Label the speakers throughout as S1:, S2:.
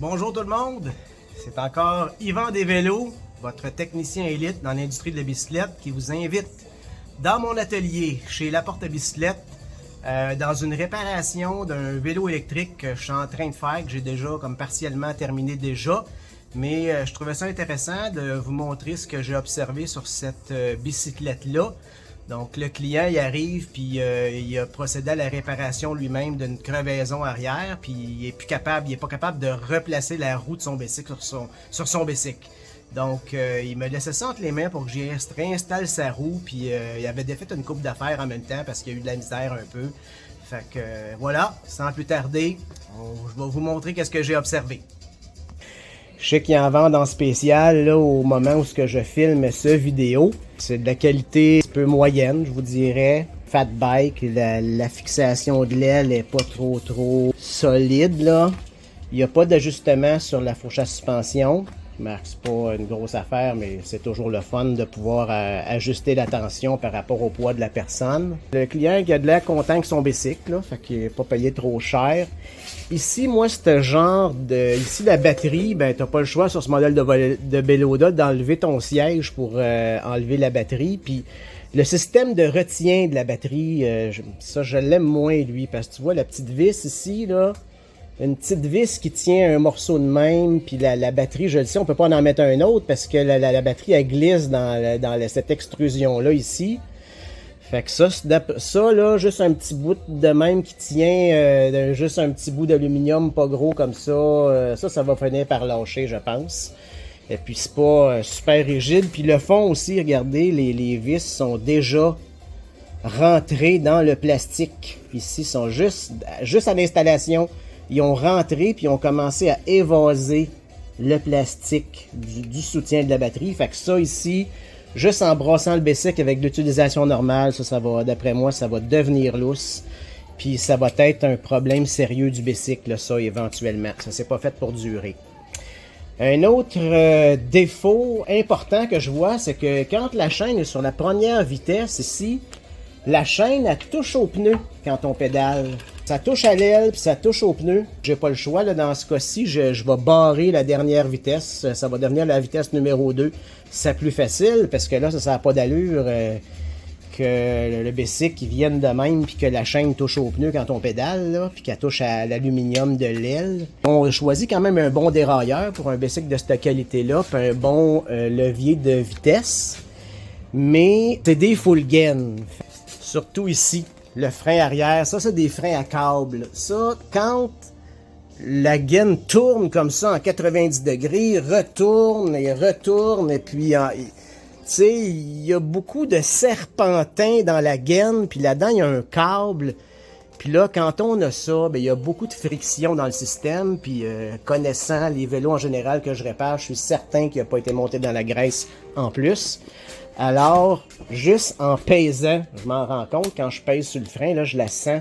S1: Bonjour tout le monde, c'est encore Yvan des Vélos, votre technicien élite dans l'industrie de la bicyclette qui vous invite dans mon atelier chez La Porte à Bicyclette dans une réparation d'un vélo électrique que je suis en train de faire, que j'ai déjà comme partiellement terminé déjà. Mais je trouvais ça intéressant de vous montrer ce que j'ai observé sur cette bicyclette-là. Donc le client il arrive puis il a procédé à la réparation lui-même d'une crevaison arrière puis il est pas capable de replacer la roue de son bicycle sur son bicycle. Donc il me laissait ça entre les mains pour que j'y réinstalle sa roue puis il avait défait une coupe d'affaires en même temps parce qu'il y a eu de la misère un peu. Fait que voilà, sans plus tarder, je vais vous montrer qu'est-ce que j'ai observé. Je sais qu'il y en vend en spécial là, au moment où je filme ce vidéo. C'est de la qualité un peu moyenne, je vous dirais. Fat bike, la fixation de l'aile est pas trop solide là. Il n'y a pas d'ajustement sur la fourche à suspension. C'est pas une grosse affaire, mais c'est toujours le fun de pouvoir ajuster la tension par rapport au poids de la personne. Le client qui a de l'air content avec son bicycle, là, fait qu'il n'est pas payé trop cher. Ici, moi, ce genre de... Ici, la batterie, ben, t'as pas le choix sur ce modèle de vélo-là d'enlever ton siège pour enlever la batterie. Puis le système de retien de la batterie, ça, je l'aime moins, lui, parce que tu vois, la petite vis ici, là, une petite vis qui tient un morceau de même, puis la batterie, je le sais, on peut pas en mettre un autre parce que la batterie, elle glisse dans cette extrusion-là ici. Fait que ça là, juste un petit bout de même qui tient, juste un petit bout d'aluminium pas gros comme ça, ça va finir par lâcher, je pense. Et puis c'est pas super rigide. Puis le fond aussi, regardez, les vis sont déjà rentrées dans le plastique. Ici, sont juste à l'installation. Ils ont rentré puis ils ont commencé à évaser le plastique du soutien de la batterie. Fait que ça ici, juste en brassant le bicycle avec l'utilisation normale, ça va, d'après moi, ça va devenir lousse. Puis ça va être un problème sérieux du bicycle, ça, éventuellement. Ça, c'est pas fait pour durer. Un autre défaut important que je vois, c'est que quand la chaîne est sur la première vitesse ici, la chaîne, elle touche au pneu quand on pédale. Ça touche à l'aile, puis ça touche au pneu. J'ai pas le choix, là, dans ce cas-ci, je vais barrer la dernière vitesse. Ça va devenir la vitesse numéro 2. C'est plus facile, parce que là, ça n'a pas d'allure que le bicycle vienne de même, puis que la chaîne touche au pneu quand on pédale, là, puis qu'elle touche à l'aluminium de l'aile. On choisit quand même un bon dérailleur pour un bicycle de cette qualité-là, puis un bon levier de vitesse. Mais c'est des full gain. Surtout ici, le frein arrière, ça c'est des freins à câble. Ça, quand la gaine tourne comme ça en 90 degrés, retourne, et puis, tu sais, il y a beaucoup de serpentins dans la gaine, puis là-dedans, il y a un câble. Puis là, quand on a ça, ben, il y a beaucoup de friction dans le système, puis connaissant les vélos en général que je répare, je suis certain qu'il n'a pas été monté dans la graisse en plus. Alors, juste en pesant, je m'en rends compte, quand je pèse sur le frein, là, je la sens,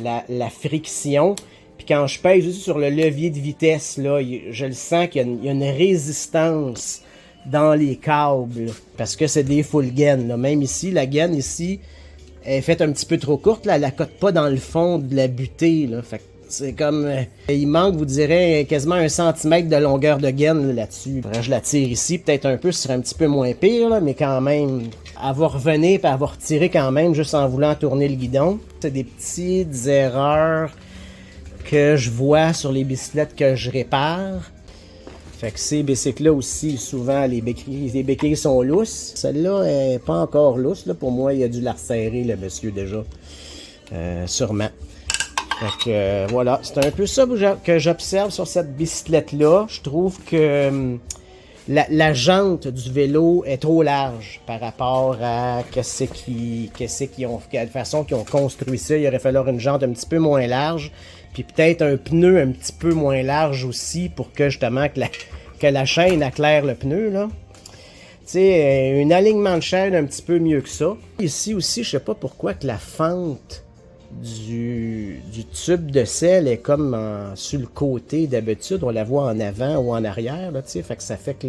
S1: la friction. Puis quand je pèse aussi sur le levier de vitesse, là, je le sens qu'il y a une résistance dans les câbles. Parce que c'est des full gaines, là. Même ici, la gaine ici est faite un petit peu trop courte, là, elle la cote pas dans le fond de la butée, là. Fait que c'est comme... il manque, vous direz, quasiment 1 centimètre de longueur de gaine là-dessus. Je la tire ici, peut-être un peu, ce serait un petit peu moins pire, là, mais quand même, elle va revenir, puis elle va retirer quand même, juste en voulant tourner le guidon. C'est des petites erreurs que je vois sur les bicyclettes que je répare. Fait que ces bicycles-là aussi, souvent, les béquilles sont lousses. Celle-là est pas encore lousse, là. Pour moi, il a dû la resserrer, le monsieur, déjà. Sûrement. Fait que voilà, c'est un peu ça que j'observe sur cette bicyclette-là. Je trouve que la jante du vélo est trop large par rapport à quelle façon qu'ils ont construit ça. Il aurait fallu une jante un petit peu moins large, puis peut-être un pneu un petit peu moins large aussi pour que justement que la chaîne éclaire le pneu, là. Tu sais, un alignement de chaîne un petit peu mieux que ça. Ici aussi, je sais pas pourquoi que la fente du tube de sel est comme sur le côté d'habitude. On la voit en avant ou en arrière, là, tu sais. Fait que ça fait que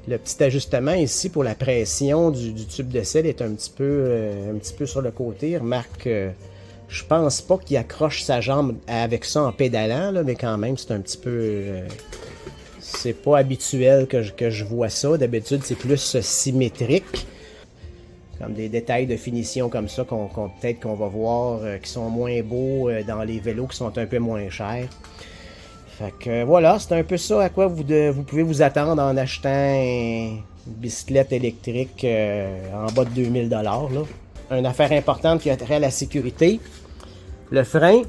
S1: le petit ajustement ici pour la pression du tube de sel est un petit peu sur le côté. Remarque Je pense pas qu'il accroche sa jambe avec ça en pédalant, là, mais quand même, c'est un petit peu... c'est pas habituel que je vois ça. D'habitude, c'est plus symétrique. Comme des détails de finition comme ça peut-être qu'on va voir qui sont moins beaux dans les vélos qui sont un peu moins chers. Fait que voilà, c'est un peu ça à quoi vous pouvez vous attendre en achetant une bicyclette électrique en bas de 2000 $. Là. Une affaire importante qui a trait à la sécurité, le frein,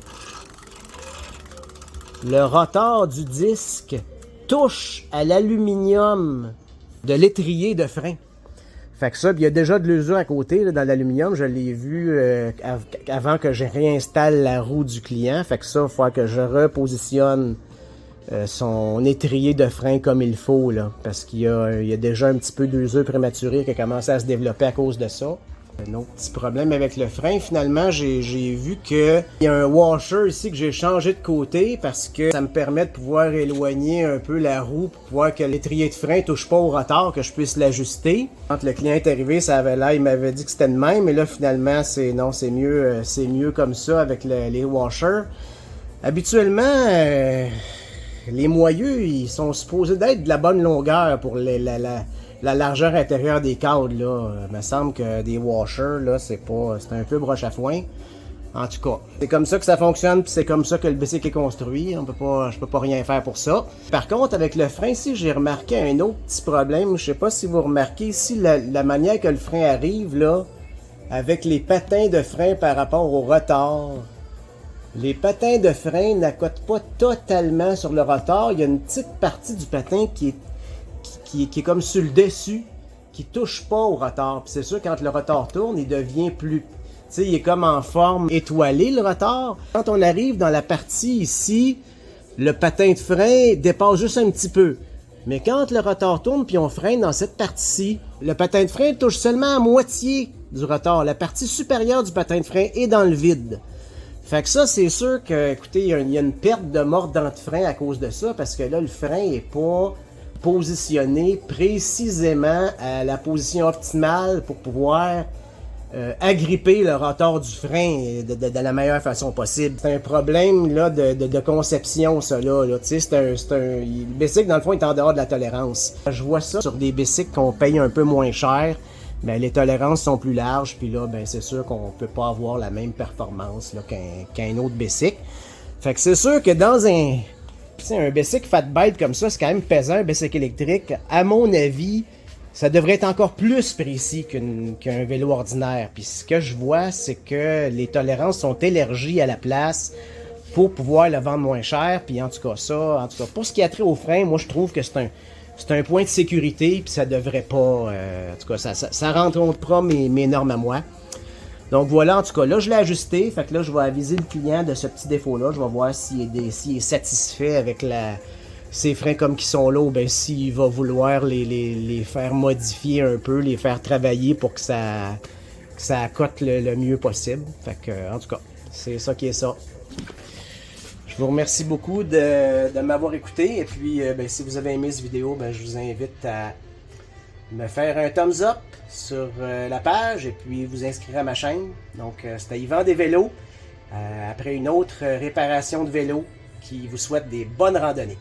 S1: le rotor du disque touche à l'aluminium de l'étrier de frein. Fait que ça, il y a déjà de l'usure à côté là, dans l'aluminium. Je l'ai vu avant que je réinstalle la roue du client. Fait que ça, il va falloir que je repositionne son étrier de frein comme il faut. Là, parce qu'il y a déjà un petit peu d'usure prématurée qui a commencé à se développer à cause de ça. Un autre petit problème avec le frein, finalement, j'ai vu qu'il y a un washer ici que j'ai changé de côté parce que ça me permet de pouvoir éloigner un peu la roue pour pouvoir que l'étrier de frein ne touche pas au rotor, que je puisse l'ajuster. Quand le client est arrivé, ça avait l'air, il m'avait dit que c'était de même, mais là, finalement, c'est mieux comme ça avec les washers. Habituellement, les moyeux, ils sont supposés d'être de la bonne longueur pour la largeur intérieure des cadres, là. Il me semble que des washers, là, c'est un peu broche à foin. En tout cas, c'est comme ça que ça fonctionne, puis c'est comme ça que le bicycle est construit. Je peux pas rien faire pour ça. Par contre, avec le frein ici, j'ai remarqué un autre petit problème. Je sais pas si vous remarquez ici la manière que le frein arrive, là, avec les patins de frein par rapport au rotor. Les patins de frein n'accotent pas totalement sur le rotor. Il y a une petite partie du patin qui est comme sur le dessus, qui touche pas au rotor. Puis c'est sûr, quand le rotor tourne, il devient plus... Tu sais, il est comme en forme étoilée, le rotor. Quand on arrive dans la partie ici, le patin de frein dépasse juste un petit peu. Mais quand le rotor tourne puis on freine dans cette partie-ci, le patin de frein touche seulement à moitié du rotor. La partie supérieure du patin de frein est dans le vide. Fait que ça, c'est sûr que, écoutez, il y a une perte de mordant de frein à cause de ça, parce que là, le frein est pas positionné précisément à la position optimale pour pouvoir agripper le rotor du frein de la meilleure façon possible. C'est un problème là, de conception, ça là. Tu sais, le bicycle, dans le fond, est en dehors de la tolérance. Je vois ça sur des bicycles qu'on paye un peu moins cher. Ben, les tolérances sont plus larges, puis là, ben, c'est sûr qu'on peut pas avoir la même performance là, qu'un autre bicycle. Fait que c'est sûr que dans un bicycle fat bite comme ça, c'est quand même pesant, un bicycle électrique. À mon avis, ça devrait être encore plus précis qu'un vélo ordinaire. Puis ce que je vois, c'est que les tolérances sont élargies à la place pour pouvoir le vendre moins cher. Puis en tout cas, pour ce qui a trait au frein, moi je trouve que c'est un point de sécurité, puis ça devrait pas... en tout cas, ça rentre pas mes normes à moi. Donc voilà, en tout cas, là, je l'ai ajusté. Fait que là, je vais aviser le client de ce petit défaut-là. Je vais voir s'il est satisfait avec ces freins comme qui sont là, ou bien s'il va vouloir les faire modifier un peu, les faire travailler pour que ça accote le mieux possible. Fait que, en tout cas, c'est ça qui est ça. Je vous remercie beaucoup de m'avoir écouté. Et puis, si vous avez aimé cette vidéo, je vous invite à me faire un thumbs up sur la page et puis vous inscrire à ma chaîne. Donc, c'était Yvan des vélos. Après une autre réparation de vélo qui vous souhaite des bonnes randonnées.